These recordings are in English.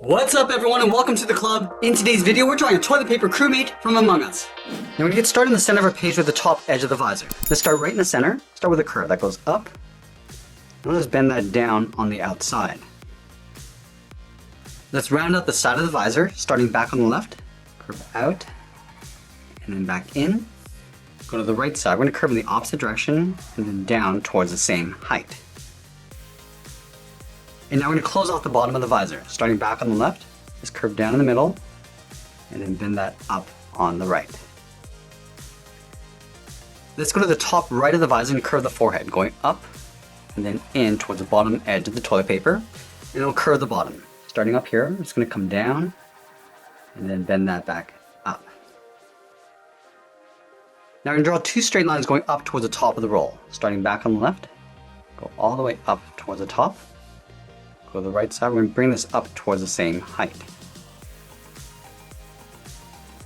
What's up everyone and welcome to the club. In today's video we're drawing a toilet paper crewmate from Among Us. Now we're going to get started in the center of our page with the top edge of the visor. Let's start right in the center. Start with a curve that goes up. And let's bend that down on the outside. Let's round out the side of the visor, starting back on the left. Curve out. And then back in. Go to the right side. We're going to curve in the opposite direction and then down towards the same height. And now we're going to close off the bottom of the visor. Starting back on the left, just curve down in the middle, and then bend that up on the right. Let's go to the top right of the visor and curve the forehead, going up and then in towards the bottom edge of the toilet paper, and it'll curve the bottom. Starting up here, it's going to come down and then bend that back up. Now we're going to draw two straight lines going up towards the top of the roll. Starting back on the left, go all the way up towards the top. Go to the right side, we're going to bring this up towards the same height.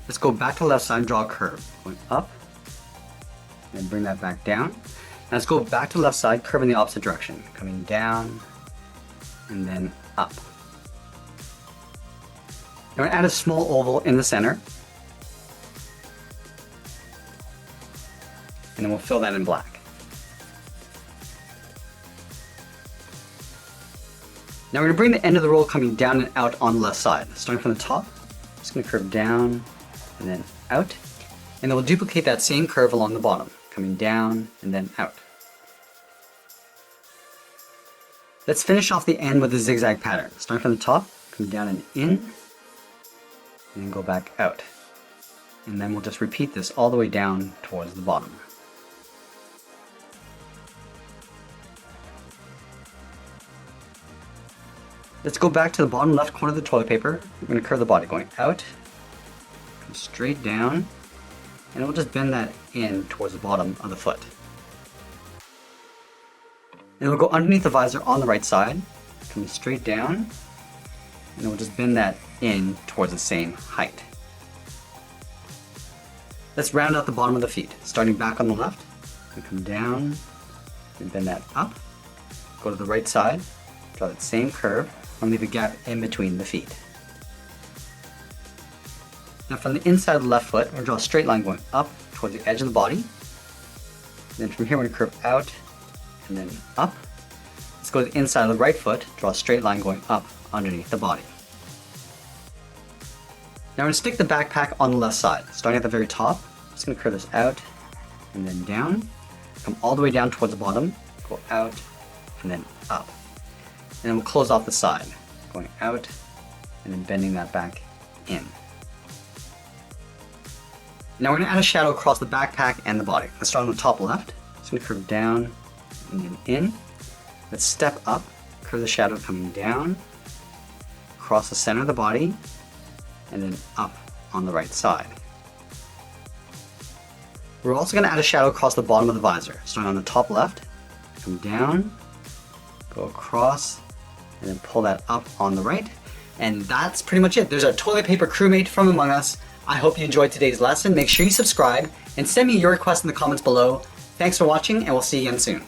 Let's go back to the left side and draw a curve. Going up, and bring that back down. Now let's go back to the left side, curve in the opposite direction. Coming down, and then up. Now we're going to add a small oval in the center. And then we'll fill that in black. Now we're going to bring the end of the roll coming down and out on the left side. Starting from the top, just going to curve down and then out. And then we'll duplicate that same curve along the bottom, coming down and then out. Let's finish off the end with a zigzag pattern. Starting from the top, come down and in, and then go back out. And then we'll just repeat this all the way down towards the bottom. Let's go back to the bottom left corner of the toilet paper. We're going to curve the body going out, come straight down, and we'll just bend that in towards the bottom of the foot. And we'll go underneath the visor on the right side, come straight down, and then we'll just bend that in towards the same height. Let's round out the bottom of the feet. Starting back on the left, we come down, and bend that up, go to the right side, draw that same curve, and leave a gap in between the feet. Now from the inside of the left foot, we'll draw a straight line going up towards the edge of the body. Then from here we're going to curve out and then up. Let's go to the inside of the right foot, draw a straight line going up underneath the body. Now we're going to stick the backpack on the left side. Starting at the very top, just going to curve this out and then down. Come all the way down towards the bottom, go out and then up. And then we'll close off the side, going out and then bending that back in. Now we're going to add a shadow across the backpack and the body. Let's start on the top left. It's going to curve down and then in. Let's step up, curve the shadow coming down, across the center of the body, and then up on the right side. We're also going to add a shadow across the bottom of the visor. Starting on the top left, come down, go across, and then pull that up on the right. And that's pretty much it. There's our toilet paper crewmate from Among Us. I hope you enjoyed today's lesson. Make sure you subscribe and send me your requests in the comments below. Thanks for watching, and we'll see you again soon.